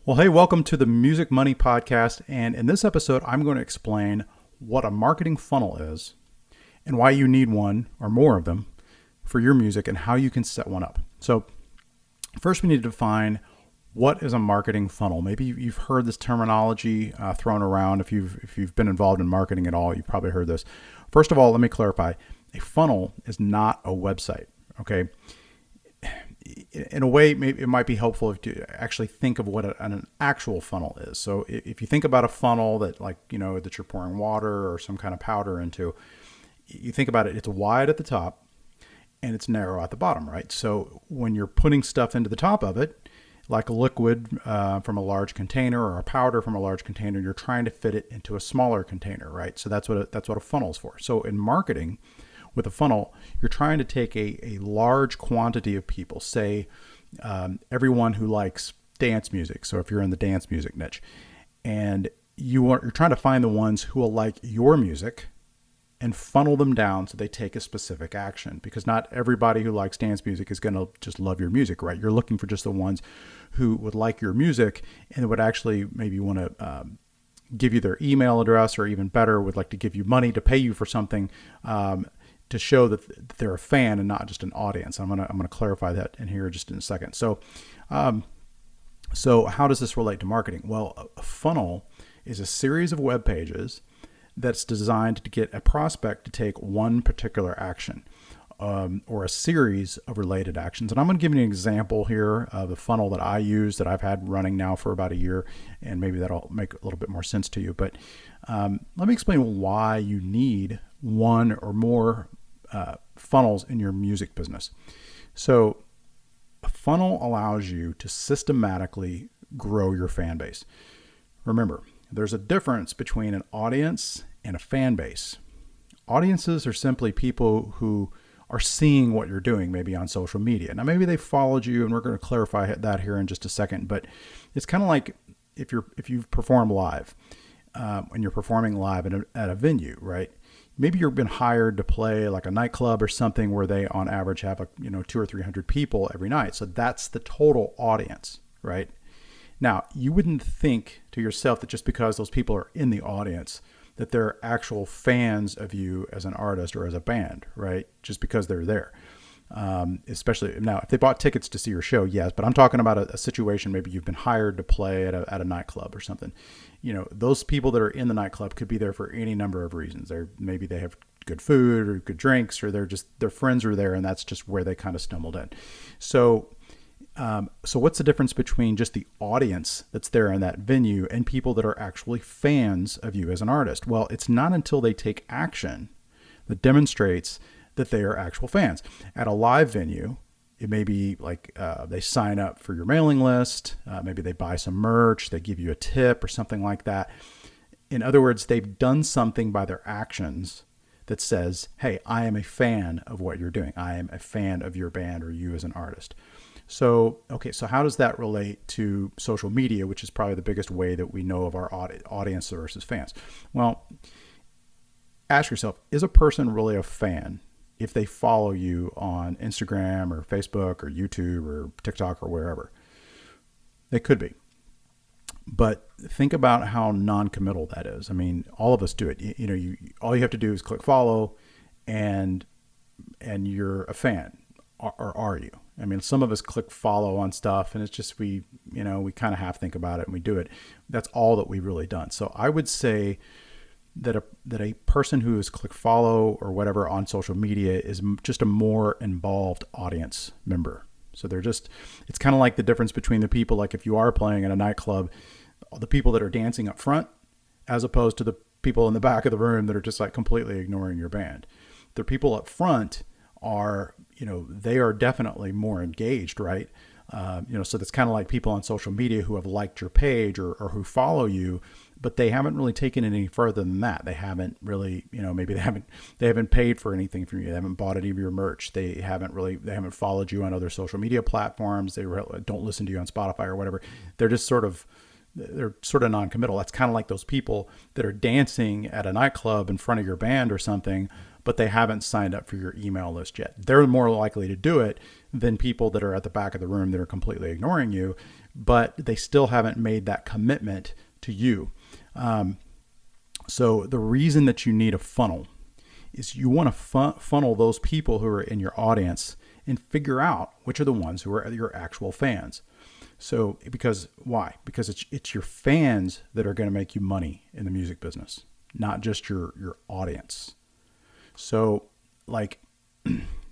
Well, hey, welcome to the Music Money Podcast. And in this episode, I'm going to explain what a marketing funnel is and why you need one or more of them for your music and how you can set one up. So, first, we need to define what is a marketing funnel. Maybe you've heard this terminology thrown around. If you've been involved in marketing at all, you've probably heard this. First of all, let me clarify. A funnel is not a website, okay? In a way, maybe it might be helpful if you actually think of what an actual funnel is. So if you think about a funnel that that you're pouring water or some kind of powder into, you think about it, it's wide at the top and it's narrow at the bottom, right? So when you're putting stuff into the top of it, like a liquid from a large container or a powder from a large container, you're trying to fit it into a smaller container, right? So that's what a funnel is for. So in marketing, with a funnel, you're trying to take a large quantity of people, say everyone who likes dance music. So if you're in the dance music niche, and you're trying to find the ones who will like your music and funnel them down so they take a specific action, because not everybody who likes dance music is going to just love your music, right? You're looking for just the ones who would like your music and would actually maybe want to give you their email address, or even better, would like to give you money to pay you for something, to show that they're a fan and not just an audience. I'm gonna clarify that in here just in a second. So how does this relate to marketing? Well, a funnel is a series of web pages that's designed to get a prospect to take one particular action, or a series of related actions. And I'm going to give you an example here of a funnel that I use that I've had running now for about a year, and maybe that'll make a little bit more sense to you. But let me explain why you need one or more funnels in your music business. So a funnel allows you to systematically grow your fan base. Remember, there's a difference between an audience and a fan base. Audiences are simply people who are seeing what you're doing, maybe on social media. Now, maybe they followed you, and we're going to clarify that here in just a second. But it's kind of like if you perform live, and you're performing live at a venue, right? Maybe you've been hired to play like a nightclub or something where they on average have 200 or 300 people every night. So that's the total audience, right? Now, you wouldn't think to yourself that just because those people are in the audience that they're actual fans of you as an artist or as a band, right? Just because they're there. Especially now, if they bought tickets to see your show, yes, but I'm talking about a situation, maybe you've been hired to play at a nightclub or something. Those people that are in the nightclub could be there for any number of reasons. Maybe they have good food or good drinks, or their friends are there, and that's just where they kind of stumbled in. So what's the difference between just the audience that's there in that venue and people that are actually fans of you as an artist? Well, it's not until they take action that demonstrates that they are actual fans. At a live venue, it may be like they sign up for your mailing list. Maybe they buy some merch. They give you a tip or something like that. In other words, they've done something by their actions that says, hey, I am a fan of what you're doing. I am a fan of your band or you as an artist. So how does that relate to social media, which is probably the biggest way that we know of our audience versus fans? Well, ask yourself, is a person really a fan if they follow you on Instagram or Facebook or YouTube or TikTok or wherever? They could be. But think about how non-committal that is. I mean, all of us do it. All you have to do is click follow, and you're a fan, or are you? I mean, some of us click follow on stuff, and it's just we kind of half think about it and we do it. That's all that we've really done. So I would say that a person who is click follow or whatever on social media is just a more involved audience member. So it's kind of like the difference between the people, like if you are playing at a nightclub, the people that are dancing up front, as opposed to the people in the back of the room that are just like completely ignoring your band. The people up front are, they are definitely more engaged, right? So that's kind of like people on social media who have liked your page or who follow you, but they haven't really taken it any further than that. They haven't really, maybe they haven't paid for anything from you. They haven't bought any of your merch. They haven't followed you on other social media platforms. They don't listen to you on Spotify or whatever. They're sort of non-committal. That's kind of like those people that are dancing at a nightclub in front of your band or something, but they haven't signed up for your email list yet. They're more likely to do it than people that are at the back of the room that are completely ignoring you, but they still haven't made that commitment to you. So the reason that you need a funnel is you want to funnel those people who are in your audience and figure out which are the ones who are your actual fans. So why? Because it's your fans that are going to make you money in the music business, not just your audience. So like,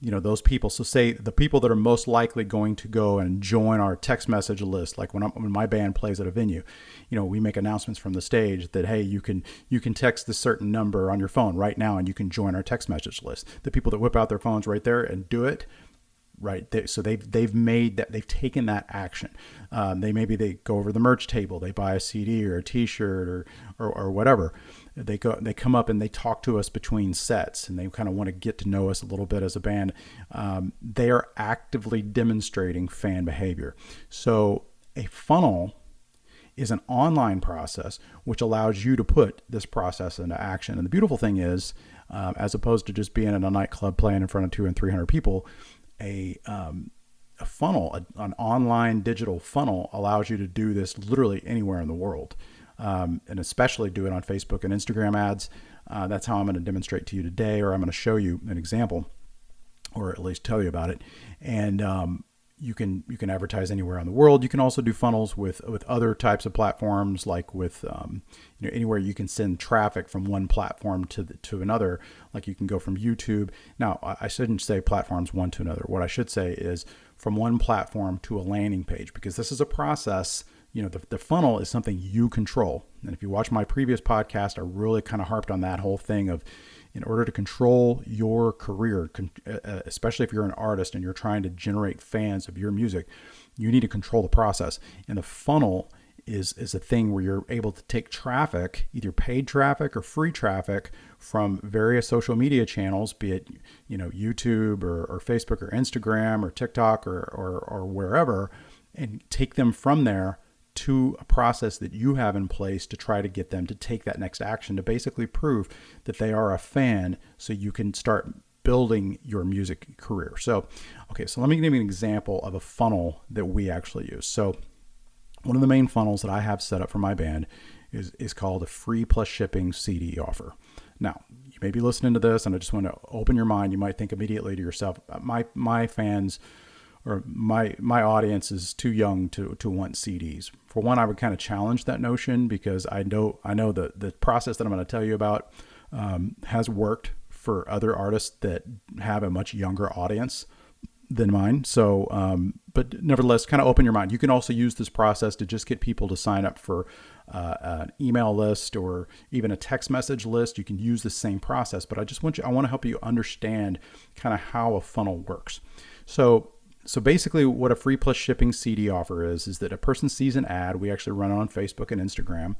those people, so say the people that are most likely going to go and join our text message list, like when my band plays at a venue, we make announcements from the stage that, hey, you can text this certain number on your phone right now and you can join our text message list. The people that whip out their phones right there and do it, right? So they've made that, they've taken that action. They go over the merch table, they buy a CD or a T-shirt or whatever. They come up and they talk to us between sets, and they kind of want to get to know us a little bit as a band. They are actively demonstrating fan behavior. So a funnel is an online process which allows you to put this process into action. And the beautiful thing is, as opposed to just being in a nightclub playing in front of 200 and 300 people, a funnel, an online digital funnel, allows you to do this literally anywhere in the world. And especially do it on Facebook and Instagram ads. That's how I'm going to demonstrate to you today, or I'm going to show you an example, or at least tell you about it. And you can advertise anywhere in the world. You can also do funnels with other types of platforms, like with anywhere you can send traffic from one platform to another. Like you can go from YouTube. Now, I shouldn't say platforms one to another. What I should say is from one platform to a landing page, because this is a process. The funnel is something you control. And if you watch my previous podcast, I really kind of harped on that whole thing of, in order to control your career, especially if you're an artist and you're trying to generate fans of your music, you need to control the process. And the funnel is a thing where you're able to take traffic, either paid traffic or free traffic, from various social media channels, be it YouTube or Facebook or Instagram or TikTok or wherever, and take them from there to a process that you have in place to try to get them to take that next action, to basically prove that they are a fan, so you can start building your music career. So let me give you an example of a funnel that we actually use. So one of the main funnels that I have set up for my band is called a free plus shipping CD offer. Now, you may be listening to this and I just want to open your mind. You might think immediately to yourself, my fans, or my audience is too young to want CDs. For one, I would kind of challenge that notion, because I know the process that I'm going to tell you about has worked for other artists that have a much younger audience than mine. So, but nevertheless, kind of open your mind. You can also use this process to just get people to sign up for an email list or even a text message list. You can use the same process, but I want to help you understand kind of how a funnel works. So basically what a free plus shipping CD offer is that a person sees an ad. We actually run it on Facebook and Instagram,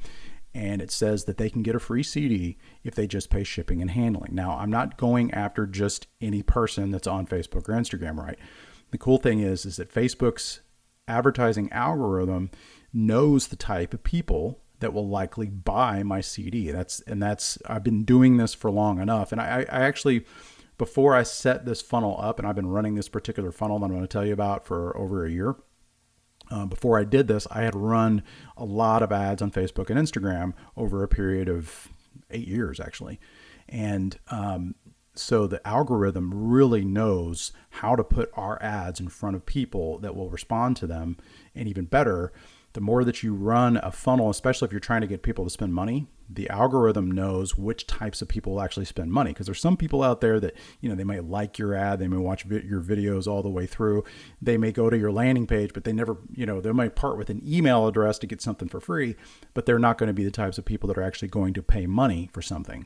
and it says that they can get a free CD if they just pay shipping and handling. Now, I'm not going after just any person that's on Facebook or Instagram, right? The cool thing is that Facebook's advertising algorithm knows the type of people that will likely buy my CD. I've been doing this for long enough. And I actually, before I set this funnel up, and I've been running this particular funnel that I'm going to tell you about for over a year. Before I did this, I had run a lot of ads on Facebook and Instagram over a period of 8 years, actually. And so the algorithm really knows how to put our ads in front of people that will respond to them. And even better, the more that you run a funnel, especially if you're trying to get people to spend money, the algorithm knows which types of people will actually spend money. Because there's some people out there that, they might like your ad, they may watch your videos all the way through, they may go to your landing page, but they never, they might part with an email address to get something for free, but they're not going to be the types of people that are actually going to pay money for something.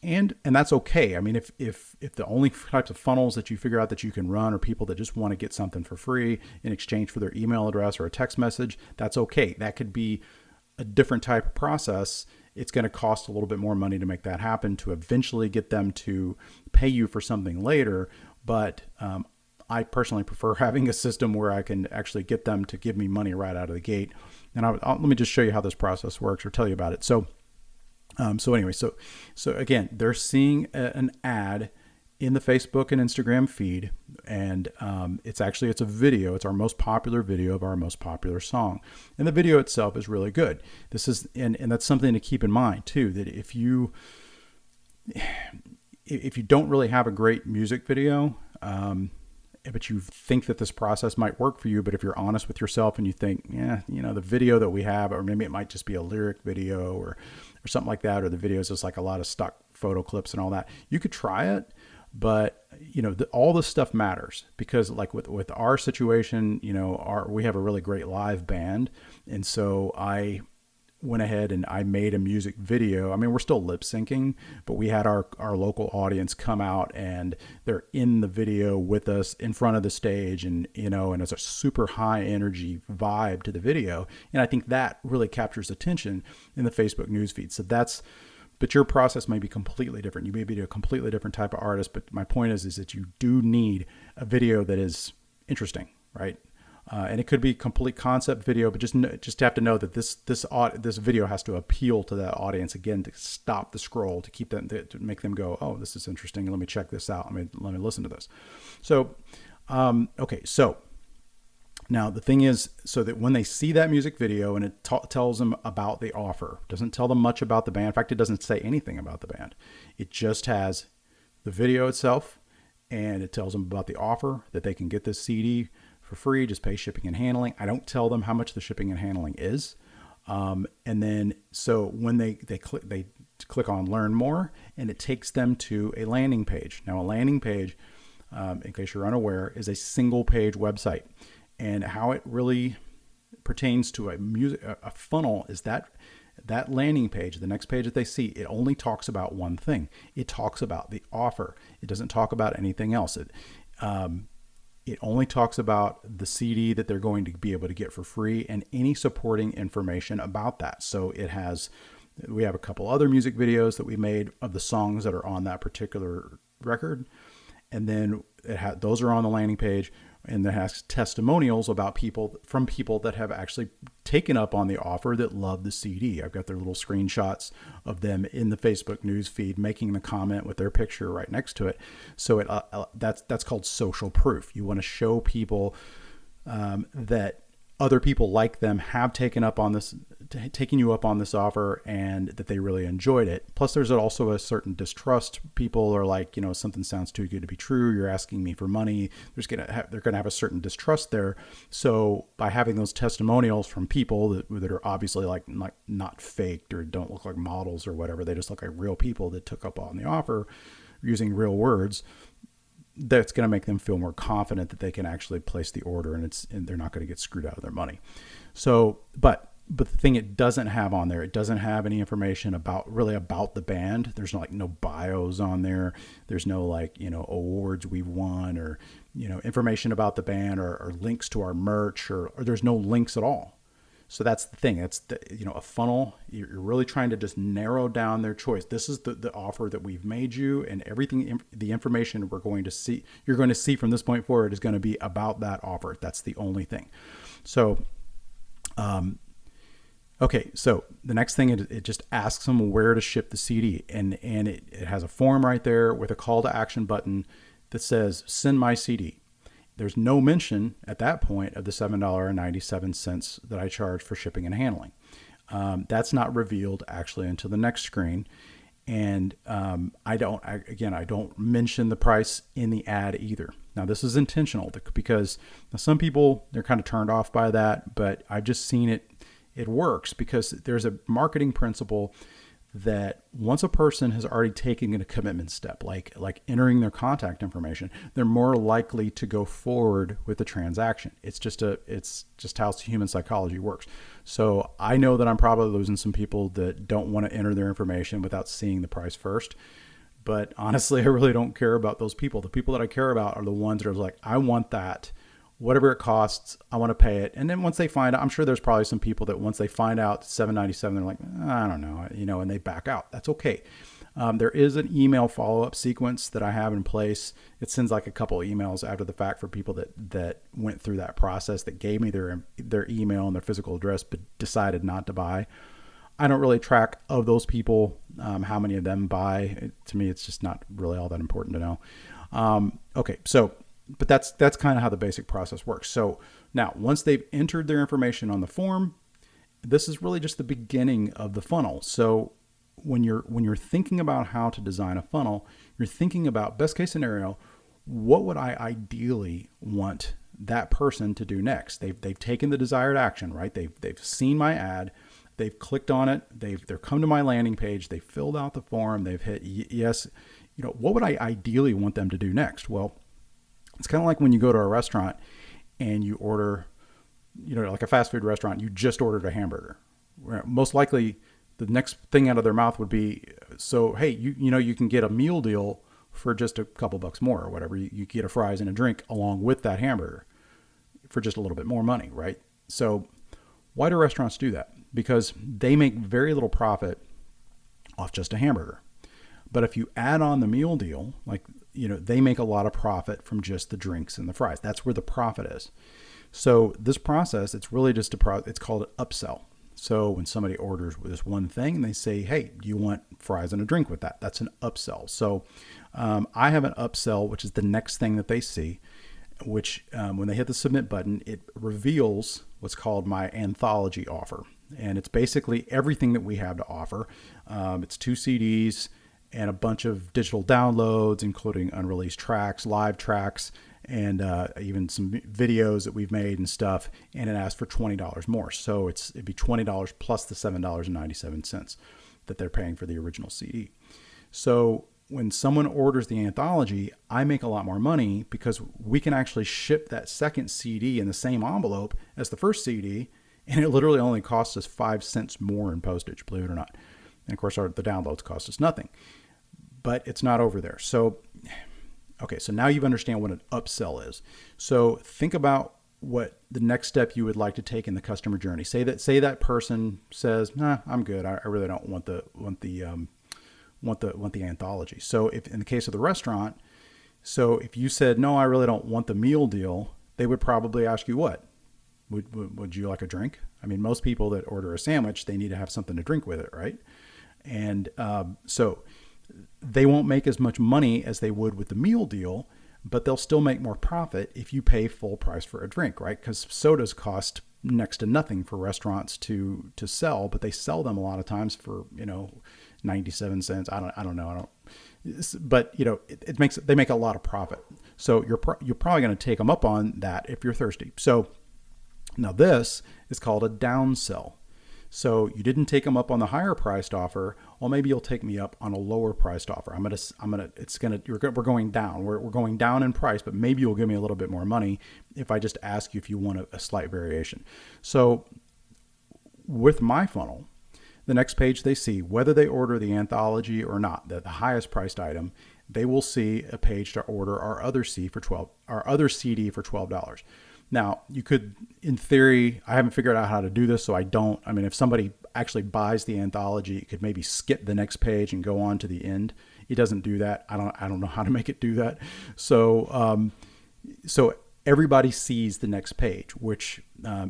And that's okay. I mean, if the only types of funnels that you figure out that you can run are people that just want to get something for free in exchange for their email address or a text message, that's okay. That could be a different type of process. It's going to cost a little bit more money to make that happen, to eventually get them to pay you for something later. But I personally prefer having a system where I can actually get them to give me money right out of the gate. And let me just show you how this process works, or tell you about it. So again, they're seeing an ad in the Facebook and Instagram feed. And it's a video. It's our most popular video of our most popular song. And the video itself is really good. And that's something to keep in mind too, that if you don't really have a great music video, but you think that this process might work for you, but if you're honest with yourself and you think, the video that we have, or maybe it might just be a lyric video or something like that, or the video is just like a lot of stock photo clips and all that, you could try it. But all this stuff matters, because like with our situation, we have a really great live band, and so I went ahead and I made a music video. I mean, we're still lip syncing, but we had our local audience come out and they're in the video with us in front of the stage, and and it's a super high energy vibe to the video, and I think that really captures attention in the Facebook newsfeed. So but your process may be completely different. You may be a completely different type of artist, but my point is that you do need a video that is interesting, right? And it could be complete concept video, but just have to know that this video has to appeal to that audience, again, to stop the scroll, to keep them, to make them go, oh, this is interesting. Let me check this out. Let me listen to this. So, okay. So now the thing is, so that when they see that music video and it tells them about the offer, doesn't tell them much about the band. In fact, it doesn't say anything about the band. It just has the video itself, and it tells them about the offer, that they can get this CD for free, just pay shipping and handling. I don't tell them how much the shipping and handling is. And then, so when they click on learn more, and it takes them to a landing page. Now a landing page, in case you're unaware, is a single page website. And how it really pertains to a funnel is that landing page, the next page that they see, it only talks about one thing. It talks about the offer. It doesn't talk about anything else. It only talks about the CD that they're going to be able to get for free and any supporting information about that. So we have a couple other music videos that we made of the songs that are on that particular record. And then those are on the landing page. And that has testimonials about people that have actually taken up on the offer, that love the CD. I've got their little screenshots of them in the Facebook news feed making the comment with their picture right next to it. So that's called social proof. You want to show people that other people like them have taken you up on this offer, and that they really enjoyed it. Plus, there's also a certain distrust. People are like, something sounds too good to be true. You're asking me for money. They're going to have a certain distrust there. So by having those testimonials from people that are obviously like not faked or don't look like models or whatever, they just look like real people that took up on the offer using real words, that's going to make them feel more confident that they can actually place the order, and they're not going to get screwed out of their money. So, but the thing it doesn't have on there, it doesn't have any information about the band. There's no bios on there. There's no awards we've won, or information about the band, or links to our merch, or there's no links at all. So that's the thing. That's a funnel. You're really trying to just narrow down their choice. This is the offer that we've made you, and everything, the information you're going to see from this point forward is going to be about that offer. That's the only thing. So, okay. So the next thing, it just asks them where to ship the CD, and it has a form right there with a call to action button that says send my CD. There's no mention at that point of the $7.97 that I charge for shipping and handling. That's not revealed actually until the next screen. And I don't mention the price in the ad either. Now, this is intentional because some people, they're kind of turned off by that, but I've just seen it works, because there's a marketing principle that once a person has already taken a commitment step, like entering their contact information, they're more likely to go forward with the transaction. It's just how human psychology works. So I know that I'm probably losing some people that don't want to enter their information without seeing the price first. But honestly, I really don't care about those people. The people that I care about are the ones that are like, I want that. Whatever it costs, I want to pay it. And then once they find out, I'm sure there's probably some people that once they find out $7.97, they're like, I don't know, and they back out. That's okay. There is an email follow-up sequence that I have in place. It sends like a couple of emails after the fact for people that went through that process, that gave me their email and their physical address, but decided not to buy. I don't really track of those people How many of them buy? To me, it's just not really all that important to know. Okay, so, but that's kind of how the basic process works. So now, once they've entered their information on the form, this is really just the beginning of the funnel. So when you're thinking about how to design a funnel, you're thinking about best case scenario, what would I ideally want that person to do next? They've taken the desired action, right? They've seen my ad, they've clicked on it, they've come to my landing page, they filled out the form, they've hit yes. What would I ideally want them to do next? Well, it's kind of like when you go to a restaurant and you order, like a fast food restaurant, you just ordered a hamburger. Most likely the next thing out of their mouth would be, so, hey, you can get a meal deal for just a couple bucks more or whatever. You get a fries and a drink along with that hamburger for just a little bit more money, right? So why do restaurants do that? Because they make very little profit off just a hamburger. But if you add on the meal deal, they make a lot of profit from just the drinks and the fries. That's where the profit is. So this process, it's really just it's called an upsell. So when somebody orders this one thing and they say, hey, do you want fries and a drink with that? That's an upsell. So I have an upsell, which is the next thing that they see, which when they hit the submit button, it reveals what's called my anthology offer. And it's basically everything that we have to offer. It's 2 CDs and a bunch of digital downloads, including unreleased tracks, live tracks, and even some videos that we've made and stuff. And it asks for $20 more. So it'd be $20 plus the $7.97 that they're paying for the original CD. So when someone orders the anthology, I make a lot more money because we can actually ship that second CD in the same envelope as the first CD. And it literally only costs us 5 cents more in postage, believe it or not. And of course, the downloads cost us nothing, but it's not over there. So, okay, so now you understand what an upsell is. So think about what the next step you would like to take in the customer journey. Say that person says, "Nah, I'm good. I really don't want the anthology." So if in the case of the restaurant, so if you said, "No, I really don't want the meal deal," they would probably ask you what? Would you like a drink? I mean, most people that order a sandwich, they need to have something to drink with it, right? And so they won't make as much money as they would with the meal deal, but they'll still make more profit if you pay full price for a drink, right? Because sodas cost next to nothing for restaurants to sell, but they sell them a lot of times for 97 cents. I don't know. But they make a lot of profit. So you're probably going to take them up on that if you're thirsty. So now this is called a downsell. So you didn't take them up on the higher priced offer. Well, maybe you'll take me up on a lower priced offer. We're going down. We're going down in price, but maybe you'll give me a little bit more money if I just ask you if you want a slight variation. So with my funnel, the next page they see, whether they order the anthology or not, the highest priced item, they will see a page to order our other CD for $12. Now, you could, in theory, I haven't figured out how to do this, so if somebody actually buys the anthology, it could maybe skip the next page and go on to the end. It doesn't do that. I don't know how to make it do that. So everybody sees the next page, which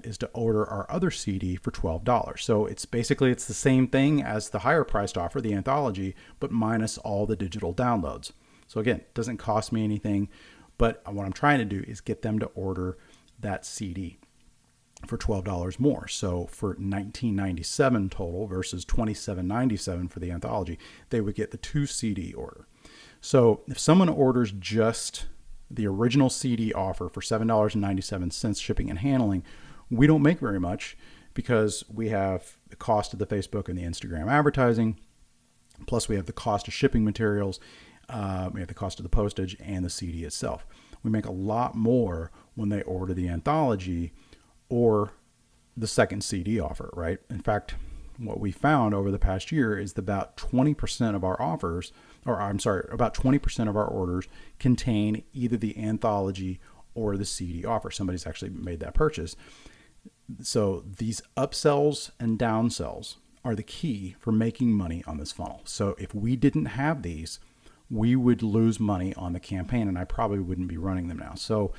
is to order our other CD for $12. So it's the same thing as the higher priced offer, the anthology, but minus all the digital downloads. So again, it doesn't cost me anything, but what I'm trying to do is get them to order that CD for $12 more. So for $19.97 total versus $27.97 for the anthology, they would get the 2 CD order. So if someone orders just the original CD offer for $7.97 shipping and handling, we don't make very much because we have the cost of the Facebook and the Instagram advertising, plus we have the cost of shipping materials, we have the cost of the postage and the CD itself. We make a lot more when they order the anthology or the second CD offer, right? In fact, what we found over the past year is that about 20% of our offers, about 20% of our orders contain either the anthology or the CD offer. Somebody's actually made that purchase. So these upsells and downsells are the key for making money on this funnel. So if we didn't have these, we would lose money on the campaign, and I probably wouldn't be running them now. So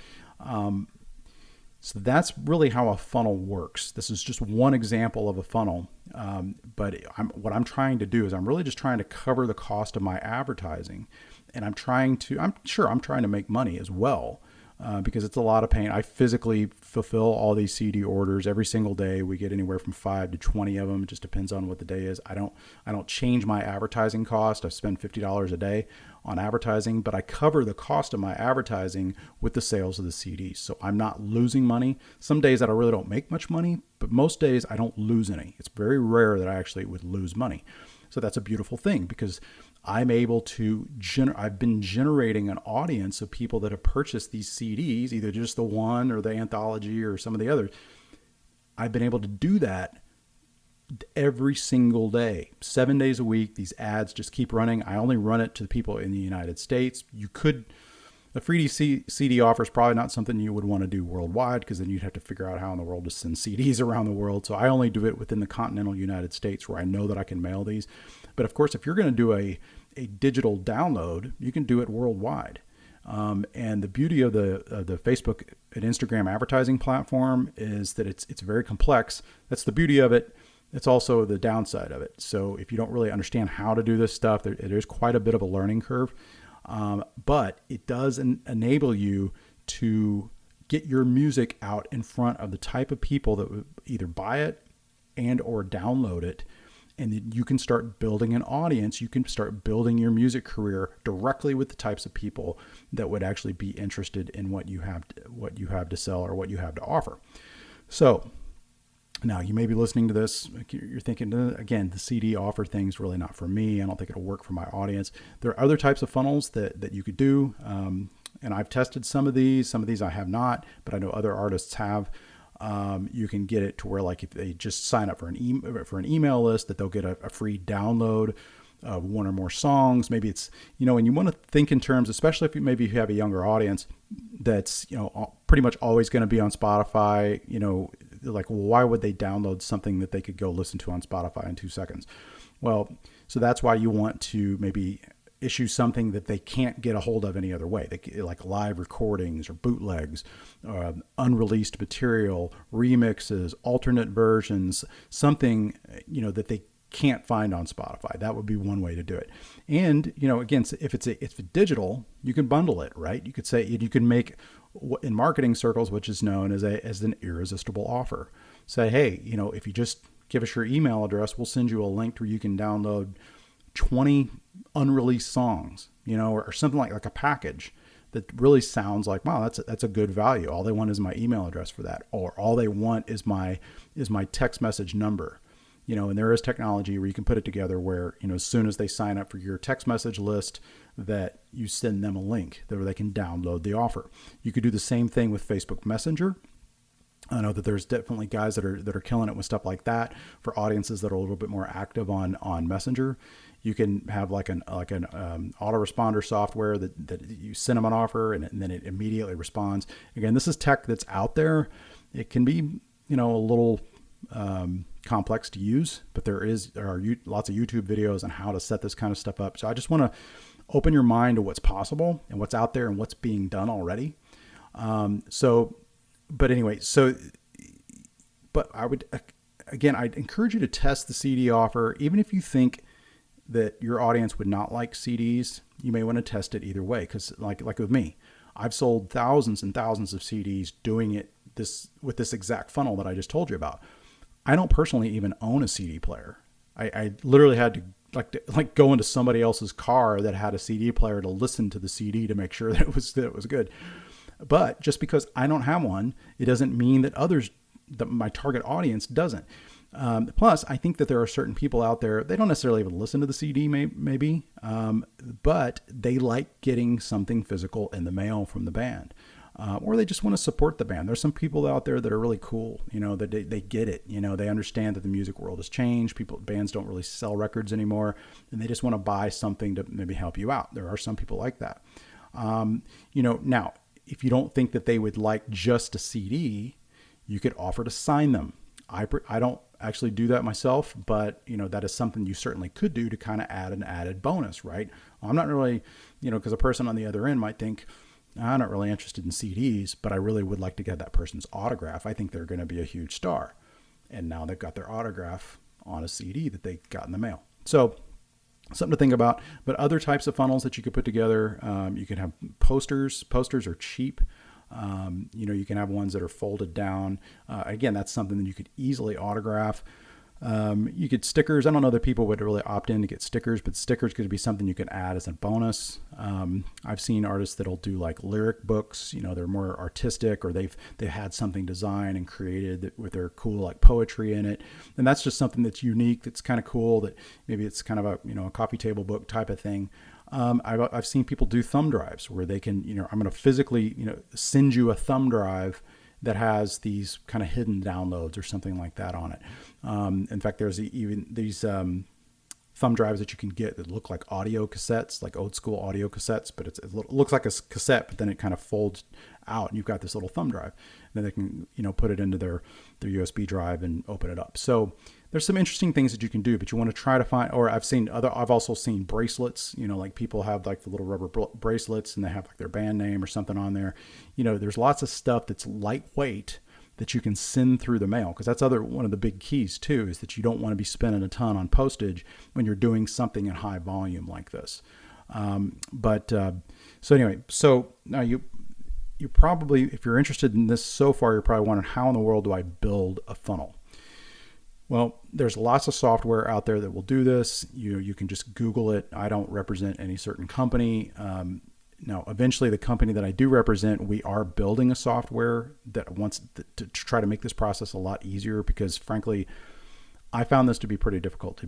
that's really how a funnel works. This is just one example of a funnel. But what I'm trying to do is I'm really just trying to cover the cost of my advertising. And I'm trying to make money as well. Because it's a lot of pain. I physically fulfill all these CD orders every single day. We get anywhere from 5 to 20 of them. It just depends on what the day is. I don't change my advertising cost. I spend $50 a day on advertising, but I cover the cost of my advertising with the sales of the CDs. So I'm not losing money. Some days that I really don't make much money, but most days I don't lose any. It's very rare that I actually would lose money. So that's a beautiful thing because I'm able to I've been generating an audience of people that have purchased these CDs, either just the one or the anthology or some of the others. I've been able to do that every single day, 7 days a week. These ads just keep running. I only run it to the people in the United States. A free CD offer is probably not something you would want to do worldwide because then you'd have to figure out how in the world to send CDs around the world. So I only do it within the continental United States where I know that I can mail these. But of course, if you're going to do a digital download, you can do it worldwide. And the beauty of the Facebook and Instagram advertising platform is that it's very complex. That's the beauty of it. It's also the downside of it. So if you don't really understand how to do this stuff, there's quite a bit of a learning curve. But it does enable you to get your music out in front of the type of people that would either buy it and or download it. And then you can start building an audience. You can start building your music career directly with the types of people that would actually be interested in what you have to sell or what you have to offer. So now you may be listening to this. You're thinking, again, the CD offer thing's really not for me. I don't think it'll work for my audience. There are other types of funnels that you could do. And I've tested some of these. Some of these I have not, but I know other artists have. You can get it to where, like, if they just sign up for an email list, that they'll get a free download of one or more songs. Maybe it's, and you want to think in terms, especially if you have a younger audience that's, pretty much always going to be on Spotify, like, well, why would they download something that they could go listen to on Spotify in 2 seconds? Well, so that's why you want to maybe issue something that they can't get a hold of any other way, like live recordings or bootlegs, unreleased material, remixes, alternate versions, something, that they can't find on Spotify. That would be one way to do it. And, again, if it's digital, you can bundle it, right? You could say, you can make, in marketing circles, which is known as an irresistible offer. Say, hey, if you just give us your email address, we'll send you a link where you can download 20 unreleased songs, or something like a package that really sounds like, wow, that's a good value. All they want is my email address for that, or all they want is my text message number. And there is technology where you can put it together where, as soon as they sign up for your text message list, that you send them a link where they can download the offer. You could do the same thing with Facebook Messenger. I know that there's definitely guys that are killing it with stuff like that for audiences that are a little bit more active on Messenger. You can have like an autoresponder software that you send them an offer and then it immediately responds. Again, this is tech that's out there. It can be, a little complex to use, but there are lots of YouTube videos on how to set this kind of stuff up. So I just want to open your mind to what's possible and what's out there and what's being done already. But I'd encourage you to test the CD offer. Even if you think that your audience would not like CDs, you may want to test it either way. Because like with me, I've sold thousands and thousands of CDs doing it with this exact funnel that I just told you about. I don't personally even own a CD player. I literally had to go into somebody else's car that had a CD player to listen to the CD to make sure that it was good. But just because I don't have one, it doesn't mean that my target audience doesn't. Plus, I think that there are certain people out there, they don't necessarily even listen to the CD maybe, but they like getting something physical in the mail from the band. Or they just want to support the band. There's some people out there that are really cool, that they get it. They understand that the music world has changed. Bands don't really sell records anymore, and they just want to buy something to maybe help you out. There are some people like that. Now, if you don't think that they would like just a CD, you could offer to sign them. I don't actually do that myself, but that is something you certainly could do to kind of add an added bonus, right? I'm not really, because a person on the other end might think, I'm not really interested in CDs, but I really would like to get that person's autograph. I think they're going to be a huge star. And now they've got their autograph. on a CD that they got in the mail. So something to think about. But other types of funnels that you could put together, you can have posters. Posters are cheap. You can have ones that are folded down. Again, that's something that you could easily autograph. You get stickers. I don't know that people would really opt in to get stickers, but stickers could be something you can add as a bonus. I've seen artists that'll do like lyric books. They're more artistic, or they've had something designed and created with their cool like poetry in it, and that's just something that's unique. That's kind of cool. That maybe it's kind of a coffee table book type of thing. I've seen people do thumb drives where they can I'm going to physically send you a thumb drive that has these kind of hidden downloads or something like that on it. In fact, there's even these thumb drives that you can get that look like audio cassettes, like old school audio cassettes, but it looks like a cassette, but then it kind of folds out and you've got this little thumb drive. And then they can put it into their USB drive and open it up. So there's some interesting things that you can do, but you want to try to find, or I've also seen bracelets, like people have like the little rubber bracelets and they have like their band name or something on there. There's lots of stuff that's lightweight that you can send through the mail, because that's one of the big keys too, is that you don't want to be spending a ton on postage when you're doing something in high volume like this. So now you probably, if you're interested in this so far, you're probably wondering, how in the world do I build a funnel? Well, there's lots of software out there that will do this. You can just Google it. I don't represent any certain company. Now, eventually, the company that I do represent, we are building a software that wants to try to make this process a lot easier, because frankly, I found this to be pretty difficult to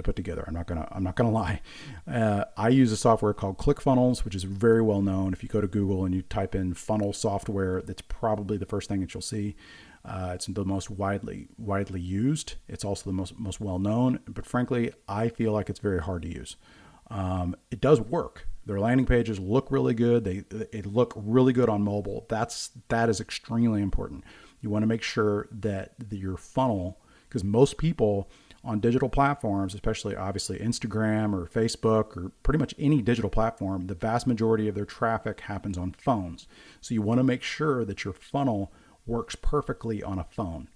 put together. I'm not gonna lie. I use a software called ClickFunnels, which is very well known. If you go to Google and you type in funnel software, that's probably the first thing that you'll see. It's the most widely used. It's also the most well known. But frankly, I feel like it's very hard to use. It does work. Their landing pages look really good. They look really good on mobile. That is extremely important. You want to make sure that your funnel, because most people on digital platforms, especially obviously Instagram or Facebook or pretty much any digital platform, the vast majority of their traffic happens on phones. So you want to make sure that your funnel works perfectly on a phone.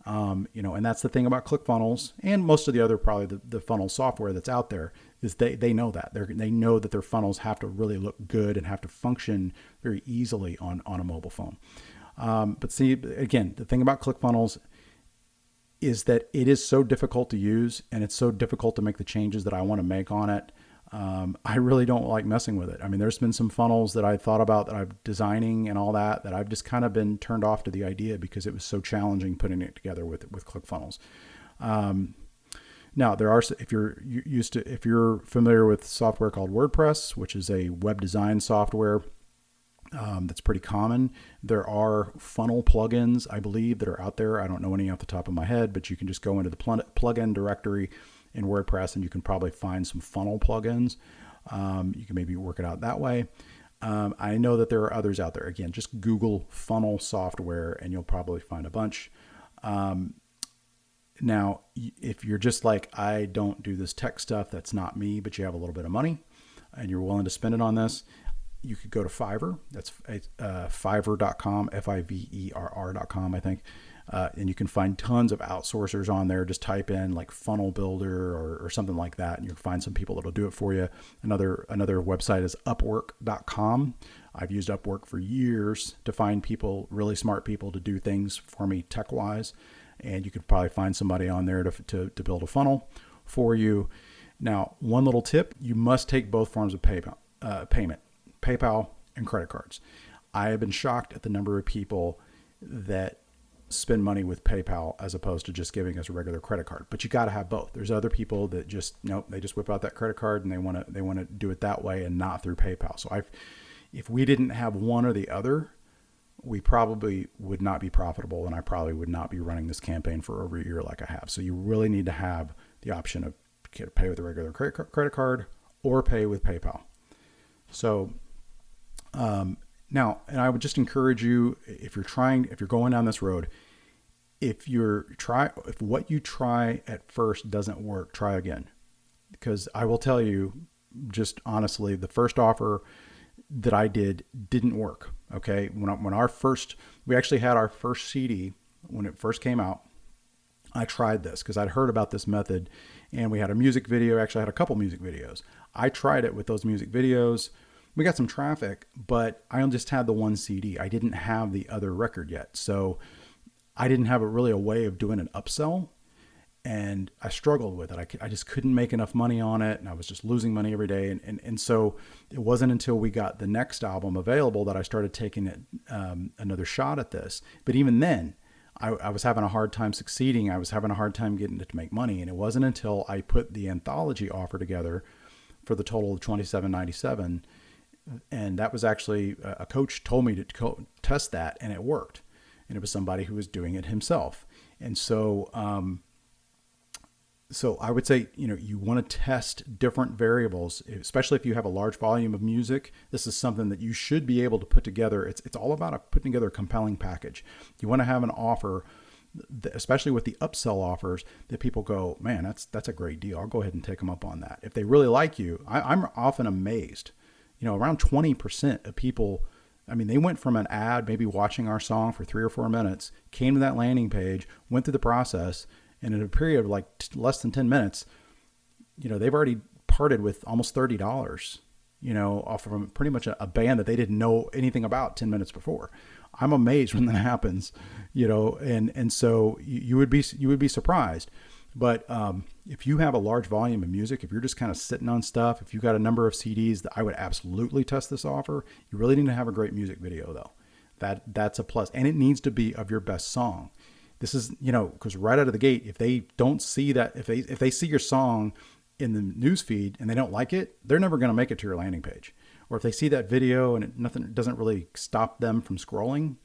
And that's the thing about ClickFunnels and most of the other, probably the funnel software that's out there, is they know that. They know that their funnels have to really look good and have to function very easily on a mobile phone. But see, again, the thing about ClickFunnels is that it is so difficult to use, and it's so difficult to make the changes that I want to make on it. I really don't like messing with it. I mean, there's been some funnels that I thought about that I'm designing and all that I've just kind of been turned off to the idea because it was so challenging putting it together with ClickFunnels. Now there are, if you're familiar with software called WordPress, which is a web design software, that's pretty common. There are funnel plugins, I believe, that are out there. I don't know any off the top of my head, but you can just go into the plugin directory in WordPress and you can probably find some funnel plugins. You can maybe work it out that way. I know that there are others out there. Again, just Google funnel software and you'll probably find a bunch. Now, if you're just like, I don't do this tech stuff, that's not me, but you have a little bit of money and you're willing to spend it on this, you could go to Fiverr. That's Fiverr.com, Fiverr.com, I think. And you can find tons of outsourcers on there. Just type in like funnel builder or something like that, and you'll find some people that'll do it for you. Another website is Upwork.com. I've used Upwork for years to find people, really smart people, to do things for me tech-wise. And you could probably find somebody on there to build a funnel for you. Now, one little tip, you must take both forms of payment, PayPal and credit cards. I have been shocked at the number of people that spend money with PayPal as opposed to just giving us a regular credit card. But you got to have both. There's other people that just, they just whip out that credit card and they want to do it that way and not through PayPal. So if we didn't have one or the other, we probably would not be profitable, and I probably would not be running this campaign for over a year like I have. So you really need to have the option of pay with a regular credit card or pay with PayPal. So now, and I would just encourage you, if you're going down this road, if what you try at first doesn't work, try again. Because I will tell you, just honestly, the first offer that I didn't work. Okay. We actually had our first CD when it first came out. I tried this because I'd heard about this method, and we had a music video. Actually, I had a couple music videos. I tried it with those music videos. We got some traffic, but I just had the one CD. I didn't have the other record yet. So I didn't have really a way of doing an upsell, and I struggled with it. I just couldn't make enough money on it, and I was just losing money every day. And so it wasn't until we got the next album available that I started taking it, another shot at this. But even then, I was having a hard time succeeding. I was having a hard time getting it to make money. And it wasn't until I put the anthology offer together for the total of $27.97. And that was actually, a coach told me to test that, and it worked. And it was somebody who was doing it himself. And so, so I would say, you want to test different variables, especially if you have a large volume of music. This is something that you should be able to put together. It's all about putting together a compelling package. You want to have an offer, especially with the upsell offers, that people go, man, that's a great deal. I'll go ahead and take them up on that. If they really like you, I'm often amazed. Around 20% of people, they went from an ad, maybe watching our song for 3 or 4 minutes, came to that landing page, went through the process, and in a period of like less than 10 minutes, they've already parted with almost $30, off from pretty much a band that they didn't know anything about 10 minutes before. I'm amazed when that happens, and so you would be surprised. But if you have a large volume of music, if you're just kind of sitting on stuff, if you've got a number of CDs, I would absolutely test this offer. You really need to have a great music video, though. That's a plus, and it needs to be of your best song. This is, because right out of the gate, if they don't see that, if they see your song in the news feed and they don't like it, they're never going to make it to your landing page. Or if they see that video and nothing doesn't really stop them from scrolling,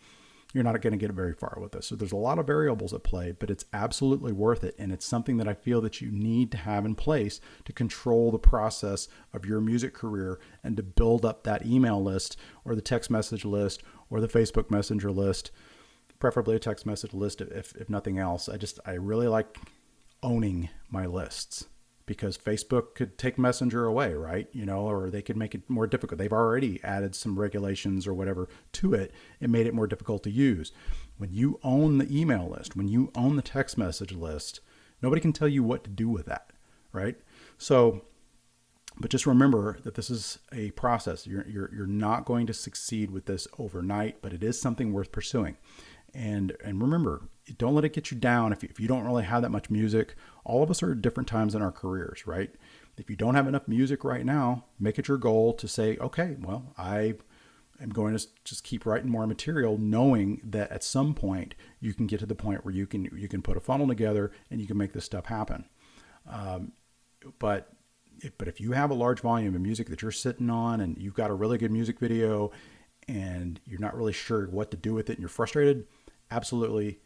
you're not going to get very far with this. So there's a lot of variables at play, but it's absolutely worth it. And it's something that I feel that you need to have in place to control the process of your music career and to build up that email list or the text message list or the Facebook Messenger list, preferably a text message list if nothing else. I really like owning my lists, because Facebook could take Messenger away, right? Or they could make it more difficult. They've already added some regulations or whatever to it and made it more difficult to use. When you own the email list, when you own the text message list, nobody can tell you what to do with that, right? So, but just remember that this is a process. You're not going to succeed with this overnight, but it is something worth pursuing. And remember, don't let it get you down if you don't really have that much music. All of us are at different times in our careers, right? If you don't have enough music right now, make it your goal to say, okay, well, I am going to just keep writing more material, knowing that at some point you can get to the point where you can put a funnel together and you can make this stuff happen. But if you have a large volume of music that you're sitting on and you've got a really good music video and you're not really sure what to do with it and you're frustrated, absolutely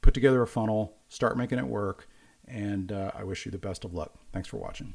put together a funnel, start making it work, and I wish you the best of luck. Thanks for watching.